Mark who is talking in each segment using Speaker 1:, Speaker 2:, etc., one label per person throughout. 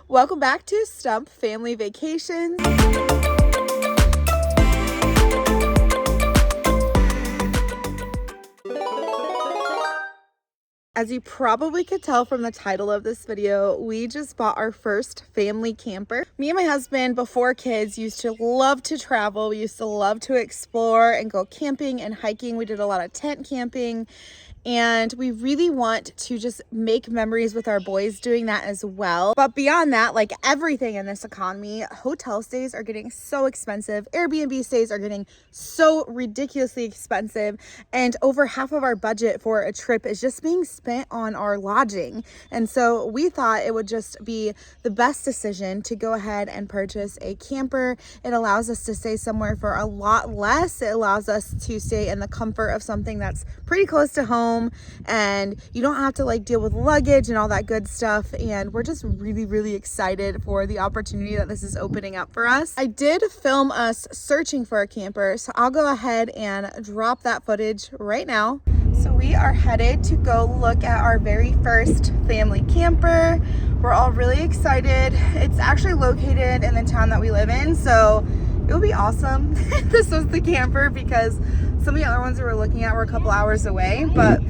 Speaker 1: Welcome back to Stump Family Vacations. As you probably could tell from the title of this video, we just bought our first family camper. Me and my husband, before kids, used to love to travel. We used to love to explore and go camping and hiking. We did a lot of tent camping. And we really want to just make memories with our boys doing that as well. But beyond that, like everything in this economy, hotel stays are getting so expensive. Airbnb stays are getting so ridiculously expensive. And over half of our budget for a trip is just being spent on our lodging. And so we thought it would just be the best decision to go ahead and purchase a camper. It allows us to stay somewhere for a lot less. It allows us to stay in the comfort of something that's pretty close to home, and you don't have to like deal with luggage and all that good stuff. And we're just really excited for the opportunity that this is opening up for us. I did film us searching for a camper, so I'll go ahead and drop that footage right now. So we are headed to go look at our very first family camper. We're all really excited. It's actually located in the town that we live in, so it would be awesome if this was the camper, because some of the other ones we were looking at were a couple hours away, but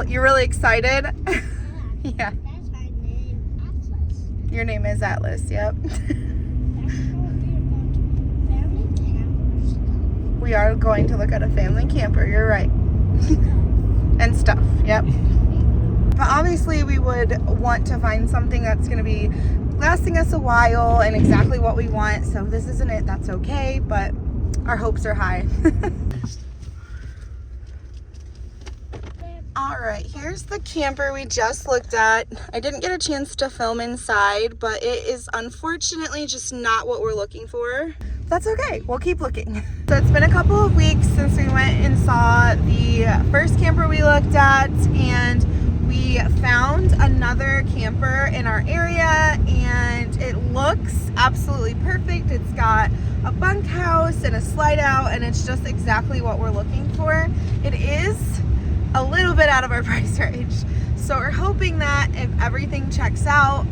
Speaker 1: you're really excited? Yeah.
Speaker 2: That's my name, Atlas.
Speaker 1: Your name is Atlas, yep. We are going to look at a family camper, you're right. And stuff, yep. But obviously we would want to find something that's going to be lasting us a while and exactly what we want. So if this isn't it, that's okay, but our hopes are high. All right, here's the camper we just looked at. I didn't get a chance to film inside, but it is unfortunately just not what we're looking for. That's okay, we'll keep looking. So it's been a couple of weeks since we went and saw the first camper we looked at, and we found another camper in our area, and it looks absolutely perfect. It's got a bunkhouse and a slide out, and it's just exactly what we're looking for. It is a little bit out of our price range, so we're hoping that if everything checks out,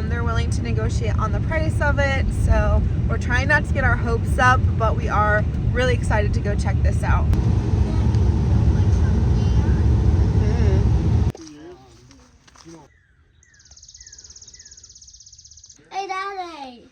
Speaker 1: they're willing to negotiate on the price of it. So we're trying not to get our hopes up, but we are really excited to go check this out.
Speaker 2: Hey, Daddy.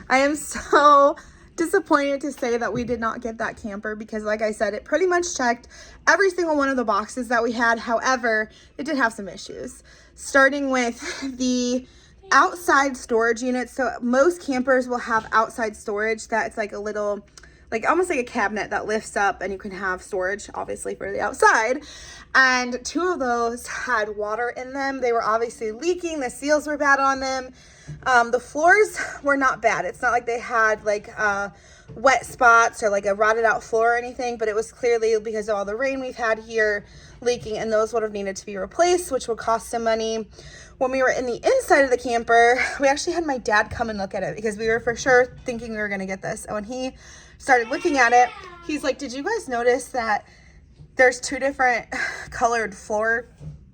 Speaker 1: I am so disappointed to say that we did not get that camper, because like I said, it pretty much checked every single one of the boxes that we had. However, it did have some issues, starting with the outside storage units. So most campers will have outside storage that's like a little, like almost like a cabinet that lifts up, and you can have storage obviously for the outside. And two of those had water in them. They were obviously leaking. The seals were bad on them. The floors were not bad. It's not like they had like wet spots or like a rotted out floor or anything, but it was clearly because of all the rain we've had here leaking, and those would have needed to be replaced, which would cost some money. When we were in the inside of the camper, we actually had my dad come and look at it, because we were for sure thinking we were going to get this. And when he started looking at it, he's like, did you guys notice that there's two different colored floor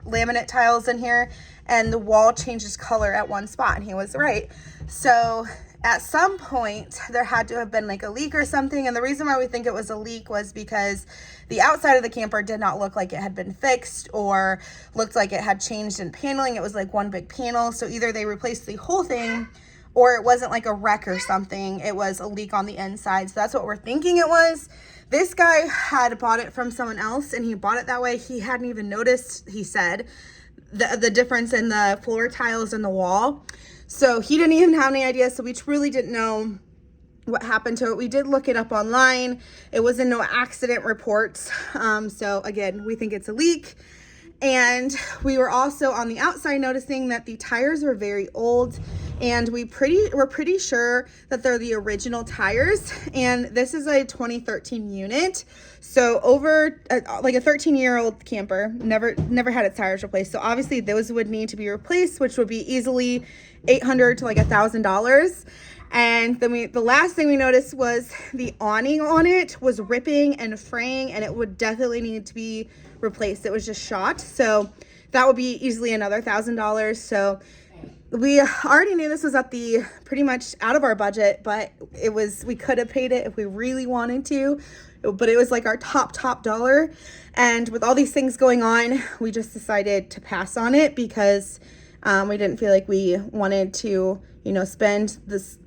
Speaker 1: laminate tiles in here, and the wall changes color at one spot? And he was right. So at some point there had to have been like a leak or something, and the reason why we think it was a leak was because the outside of the camper did not look like it had been fixed or looked like it had changed in paneling. It was like one big panel, so either they replaced the whole thing or it wasn't like a wreck or something. It was a leak on the inside, so that's what we're thinking it was. This guy had bought it from someone else, and he bought it that way. He hadn't even noticed, he said, the difference in the floor tiles and the wall. So he didn't even have any idea. So we truly didn't know what happened to it. We did look it up online. It was in no accident reports. So again, we think it's a leak. And we were also on the outside noticing that the tires were very old, and we're pretty sure that they're the original tires, and this is a 2013 unit, so over like a 13-year-old camper, never had its tires replaced. So obviously those would need to be replaced, which would be easily $800 to like $1,000. And then the last thing we noticed was the awning on it was ripping and fraying, and it would definitely need to be replaced. It was just shot, so that would be easily another $1,000. So we already knew this was at the pretty much out of our budget, but we could have paid it if we really wanted to, but it was like our top dollar. And with all these things going on, we just decided to pass on it because we didn't feel like we wanted to, you know, spend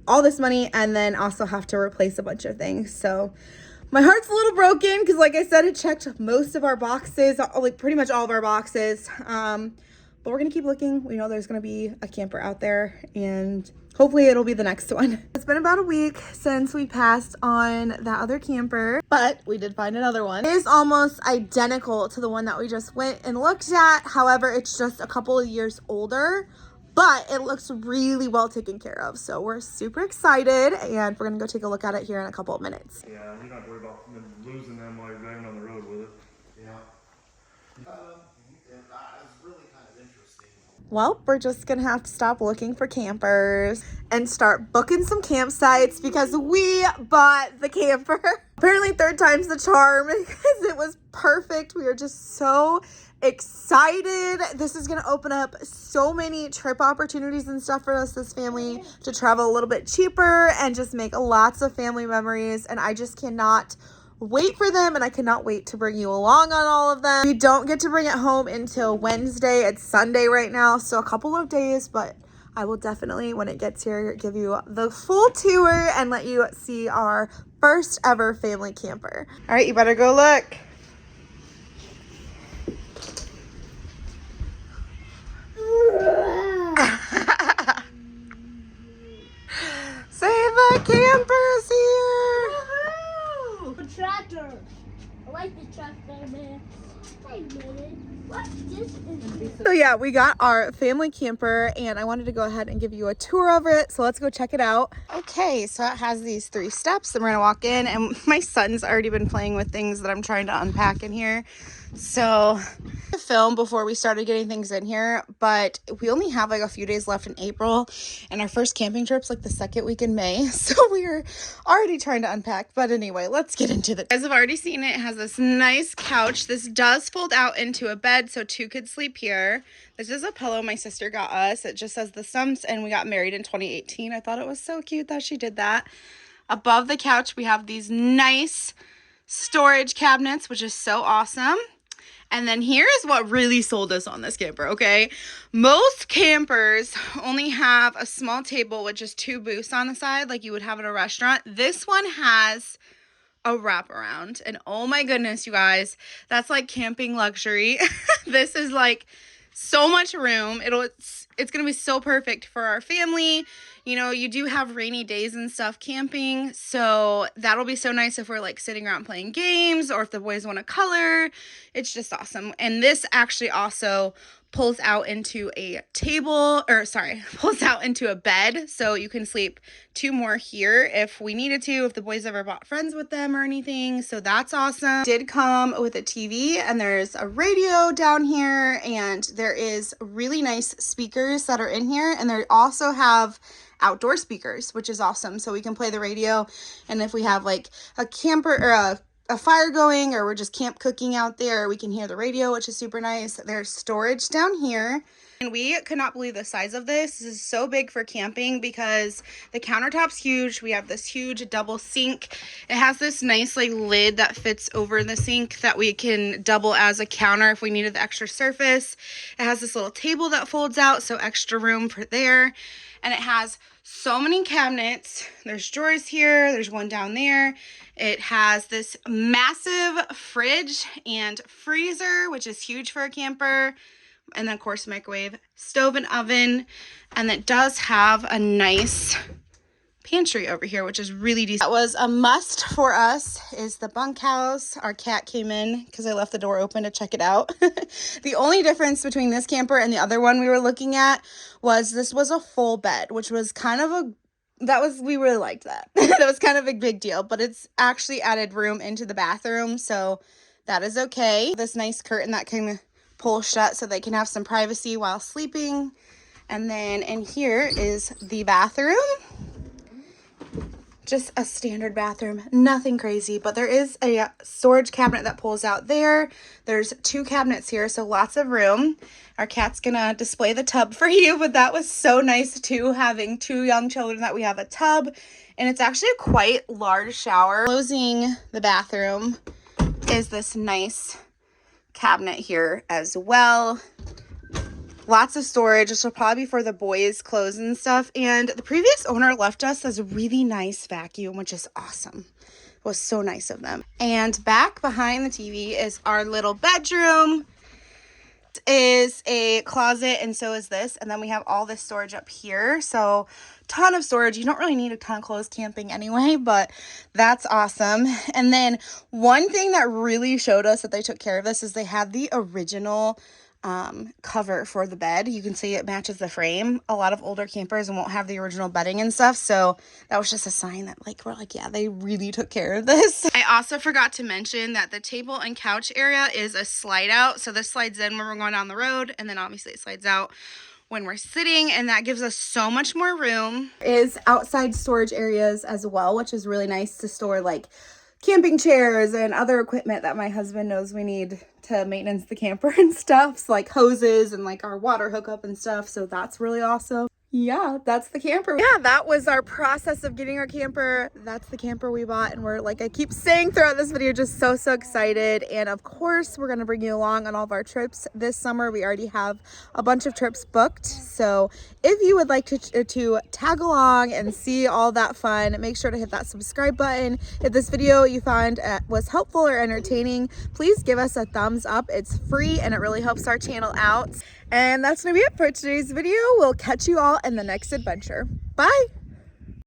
Speaker 1: all this money and then also have to replace a bunch of things. So my heart's a little broken because, like I said, it checked most of our boxes, like pretty much all of our boxes. But we're gonna keep looking. We know there's gonna be a camper out there, and hopefully it'll be the next one. It's been about a week since we passed on that other camper, but we did find another one. It is almost identical to the one that we just went and looked at. However, it's just a couple of years older, but it looks really well taken care of. So we're super excited, and we're gonna go take a look at it here in a couple of minutes.
Speaker 3: Yeah, you're not worried about losing them while you're driving on the road with it.
Speaker 4: Yeah. It's really kind of interesting.
Speaker 1: Well, we're just gonna have to stop looking for campers and start booking some campsites because we bought the camper. Apparently third time's the charm because it was perfect. We are just so excited. This is gonna open up so many trip opportunities and stuff for us, this family, to travel a little bit cheaper and just make lots of family memories. And I just cannot wait for them, and I cannot wait to bring you along on all of them. We don't get to bring it home until Wednesday. It's Sunday right now, so a couple of days, but I will definitely, when it gets here, give you the full tour and let you see our first ever family camper. All right, you better go look. Say the camper's here.
Speaker 2: The tractor. I like the tractor, man. Wait a minute. What this is?
Speaker 1: So yeah, we got our family camper, and I wanted to go ahead and give you a tour of it. So let's go check it out. Okay, so it has these 3 steps, and we're gonna walk in, and my son's already been playing with things that I'm trying to unpack in here. So to film before we started getting things in here, but we only have like a few days left in April, and our first camping trip's like the 2nd week in May, so we're already trying to unpack. But anyway, let's get into it. You guys have already seen it. It has this nice couch. This does fold out into a bed, so 2 could sleep here. This is a pillow my sister got us. It just says the Sums, and we got married in 2018. I thought it was so cute that she did that. Above the couch, we have these nice storage cabinets, which is so awesome. And then here's what really sold us on this camper, okay? Most campers only have a small table with just 2 booths on the side like you would have at a restaurant. This one has a wraparound. And oh my goodness, you guys, that's like camping luxury. This is like so much room. It's going to be so perfect for our family. You know, you do have rainy days and stuff camping, so that'll be so nice if we're like sitting around playing games or if the boys want to color. It's just awesome. And this actually also pulls out into a pulls out into a bed, so you can sleep 2 more here if we needed to, if the boys ever brought friends with them or anything. So that's awesome. Did come with a TV, and there's a radio down here, and there is really nice speakers that are in here, and they also have outdoor speakers, which is awesome. So we can play the radio, and if we have like a camper or a fire going, or we're just camp cooking out there, we can hear the radio, which is super nice. There's storage down here, and we could not believe the size of this. This is so big for camping because the countertop's huge. We have this huge double sink. It has this nice like lid that fits over the sink that we can double as a counter if we needed the extra surface. It has this little table that folds out, so extra room for there. And it has so many cabinets. There's drawers here. There's one down there. It has this massive fridge and freezer, which is huge for a camper. And then, of course, microwave, stove, and oven. And it does have a nice pantry over here, which is really decent. That was a must for us is the bunkhouse. Our cat came in because I left the door open to check it out. The only difference between this camper and the other one we were looking at was this was a full bed, which was kind of we really liked that. That was kind of a big deal, but it's actually added room into the bathroom, so that is okay. This nice curtain that can pull shut so they can have some privacy while sleeping. And then in here is the bathroom. Just a standard bathroom, nothing crazy, but there is a storage cabinet that pulls out there. There's 2 cabinets here, so lots of room. Our cat's gonna display the tub for you, but that was so nice too, having 2 young children that we have a tub, and it's actually a quite large shower. Closing the bathroom is this nice cabinet here as well. Lots of storage. This will probably be for the boys' clothes and stuff. And the previous owner left us this really nice vacuum, which is awesome. It was so nice of them. And back behind the TV is our little bedroom. It is a closet, and so is this. And then we have all this storage up here. So ton of storage. You don't really need a ton of clothes camping anyway, but that's awesome. And then one thing that really showed us that they took care of this is they had the original cover for the bed. You can see it matches the frame. A lot of older campers won't have the original bedding and stuff, so that was just a sign that we're like, yeah, they really took care of this. I also forgot to mention that the table and couch area is a slide out, so this slides in when we're going down the road, and then obviously it slides out when we're sitting, and that gives us so much more room. Is outside storage areas as well, which is really nice to store like camping chairs and other equipment that my husband knows we need to maintenance the camper and stuff, so like hoses and like our water hookup and stuff, so that's really awesome. Yeah, that's the camper. Yeah, that was our process of getting our camper. That's the camper we bought, and we're, like I keep saying throughout this video, just so excited. And of course, we're gonna bring you along on all of our trips this summer. We already have a bunch of trips booked, so if you would like to tag along and see all that fun, make sure to hit that subscribe button. If this video you found was helpful or entertaining, please give us a thumbs up. It's free and it really helps our channel out. And that's gonna be it for today's video. We'll catch you all in the next adventure. Bye.